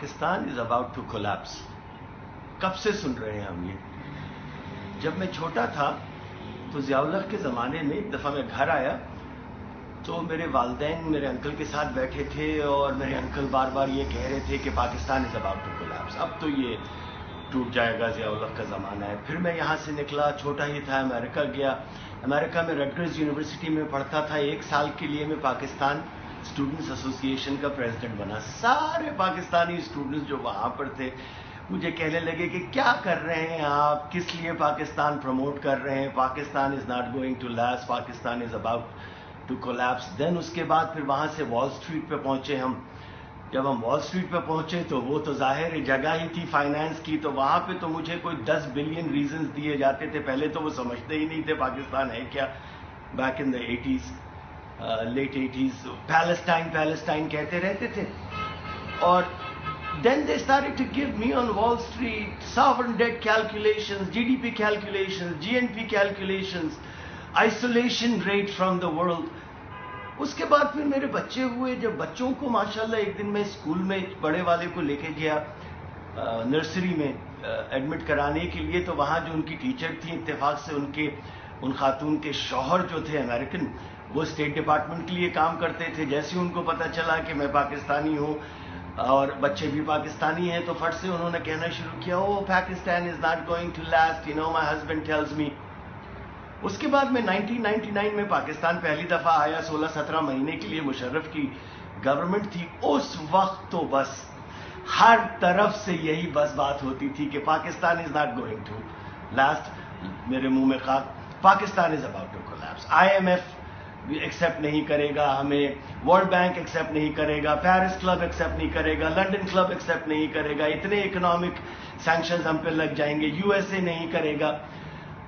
Pakistan is about to collapse. کب سے سن رہے ہیں ہم یہ؟ جب میں چھوٹا تھا تو ضیاء الحق کے زمانے میں ایک دفعہ میں گھر آیا تو میرے والدین میرے انکل کے ساتھ بیٹھے تھے اور میرے انکل بار بار یہ کہہ رہے تھے کہ Pakistan is about to collapse. اب تو یہ ٹوٹ جائے گا، ضیاء الحق کا زمانہ ہے. پھر میں یہاں سے نکلا، چھوٹا ہی تھا، امریکہ گیا. امریکہ میں رٹگرز یونیورسٹی میں پڑھتا تھا. 1 سال کے لیے میں پاکستان اسٹوڈنٹس ایسوسی ایشن کا پریزیڈنٹ بنا. سارے پاکستانی اسٹوڈنٹس جو وہاں پر تھے مجھے کہنے لگے کہ کیا کر رہے ہیں آپ، کس لیے پاکستان پروموٹ کر رہے ہیں، Pakistan is not going to last, Pakistan is about to collapse. Then اس کے بعد پھر وہاں سے وال اسٹریٹ پہ پہنچے ہم. جب ہم وال اسٹریٹ پہ پہنچے تو وہ تو ظاہر جگہ ہی تھی فائنانس کی، تو وہاں پہ تو مجھے کوئی 10 بلین ریزنز دیے جاتے تھے. پہلے تو وہ سمجھتے ہی نہیں تھے پاکستان ہے کیا. Back in the 80s late 80s Palestine کہتے رہتے تھے. اور then they started to give me on Wall Street sovereign debt calculations, GDP calculations, GNP calculations, isolation rate from the world. اس کے بعد پھر میرے بچے ہوئے. جب بچوں کو ماشاءاللہ ایک دن میں اسکول میں بڑے والے کو لے کے گیا نرسری میں ایڈمٹ کرانے کے لیے، تو وہاں جو ان کی ٹیچر تھیں اتفاق سے ان خاتون کے شوہر جو تھے امریکن، وہ اسٹیٹ ڈپارٹمنٹ کے لیے کام کرتے تھے. جیسے ان کو پتہ چلا کہ میں پاکستانی ہوں اور بچے بھی پاکستانی ہیں تو فٹ سے انہوں نے کہنا شروع کیا، oh Pakistan is not going to last, you know my husband tells me. اس کے بعد میں 1999 میں پاکستان پہلی دفعہ آیا. 16-17 مہینے کے لیے مشرف کی گورنمنٹ تھی. اس وقت تو بس ہر طرف سے یہی بس بات ہوتی تھی کہ Pakistan is not going to last. میرے منہ میں خاک، Pakistan is about to collapse. IMF accept نہیں کرے گا ہمیں، ورلڈ بینک ایکسیپٹ نہیں کرے گا، پیرس کلب ایکسیپٹ نہیں کرے گا، لنڈن کلب ایکسیپٹ نہیں کرے گا، اتنے اکنامک سینکشنز ہم پہ لگ جائیں گے، USA نہیں کرے گا.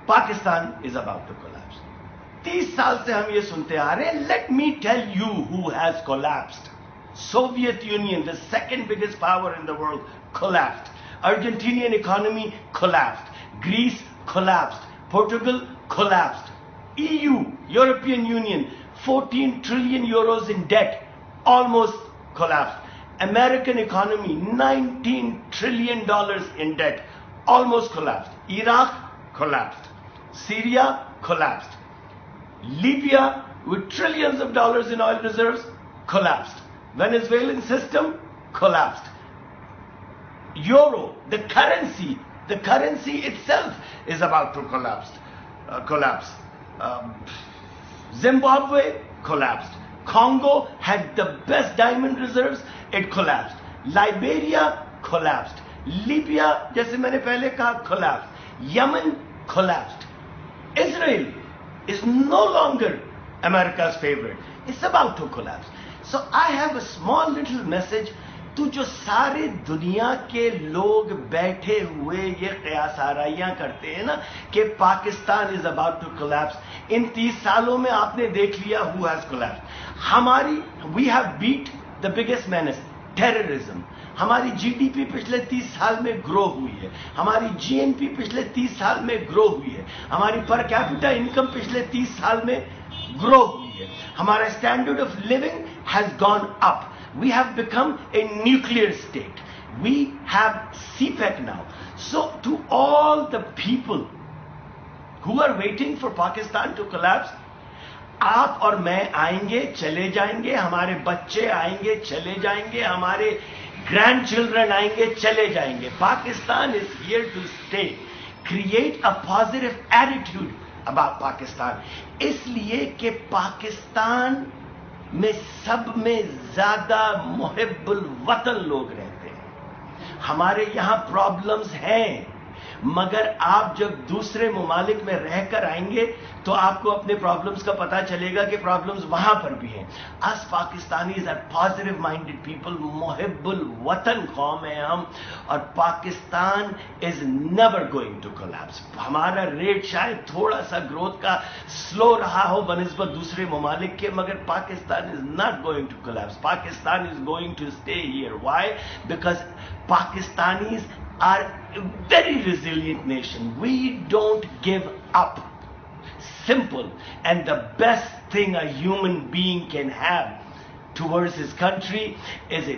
Pakistan is about to collapse. 30 سال سے ہم یہ سنتے آ رہے ہیں. Let me tell you who has collapsed. Soviet Union, the second biggest power in the world, collapsed. Argentinian economy collapsed. Greece collapsed. Portugal collapsed. EU, European Union, 14 trillion euros in debt, almost collapsed. American economy, $19 trillion in debt, almost collapsed. Iraq collapsed. Syria collapsed. Libya, with trillions of dollars in oil reserves, collapsed. Venezuelan system collapsed. Euro, the currency itself is about to collapse. Zimbabwe collapsed. Congo had the best diamond reserves, it collapsed. Liberia collapsed. Libya, جیسے میں نے پہلے کہا, collapsed. Yemen collapsed. Israel is no longer America's favorite. It's about to collapse. So I have a small little message تو جو سارے دنیا کے لوگ بیٹھے ہوئے یہ قیاس آرائیاں کرتے ہیں نا کہ Pakistan is about to collapse. ان 30 سالوں میں آپ نے دیکھ لیا ہو has collapse. We have beat the biggest menace, terrorism. ہماری GDP پچھلے 30 سال میں گرو ہوئی ہے. ہماری GNP پچھلے 30 سال میں گرو ہوئی ہے. ہماری پر کیپٹا انکم پچھلے 30 سال میں گرو ہوئی ہے. ہمارا standard of living has gone up. We have become a nuclear state. We have CPEC now. So to all the people who are waiting for Pakistan to collapse, آپ اور میں آئیں گے چلے جائیں گے, ہمارے بچے آئیں گے چلے جائیں گے, ہمارے گرینڈ چلڈرن آئیں گے چلے جائیں گے. Pakistan is here to stay. Create a positive attitude about Pakistan. اس لیے کہ پاکستان میں سب میں زیادہ محب الوطن لوگ رہتے ہیں. ہمارے یہاں پرابلمز ہیں, مگر آپ جب دوسرے ممالک میں رہ کر آئیں گے تو آپ کو اپنے پرابلمز کا پتہ چلے گا کہ پرابلمز وہاں پر بھی ہیں. اس Pakistanis are positive minded people, محب الوطن قوم ہیں ہم, اور Pakistan is never going to collapse. ہمارا ریٹ شاید تھوڑا سا گروتھ کا سلو رہا ہو بنسبت دوسرے ممالک کے, مگر Pakistan is not going to collapse. Pakistan is going to stay here. Why? Because Pakistanis are a very resilient nation. We don't give up. Simple. And the best thing a human being can have, towards his country is a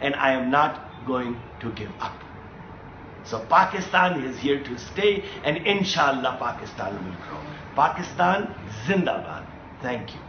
and I am not going to give up. So Pakistan is here to stay and inshallah Pakistan will grow. Pakistan Zindabad. Thank you.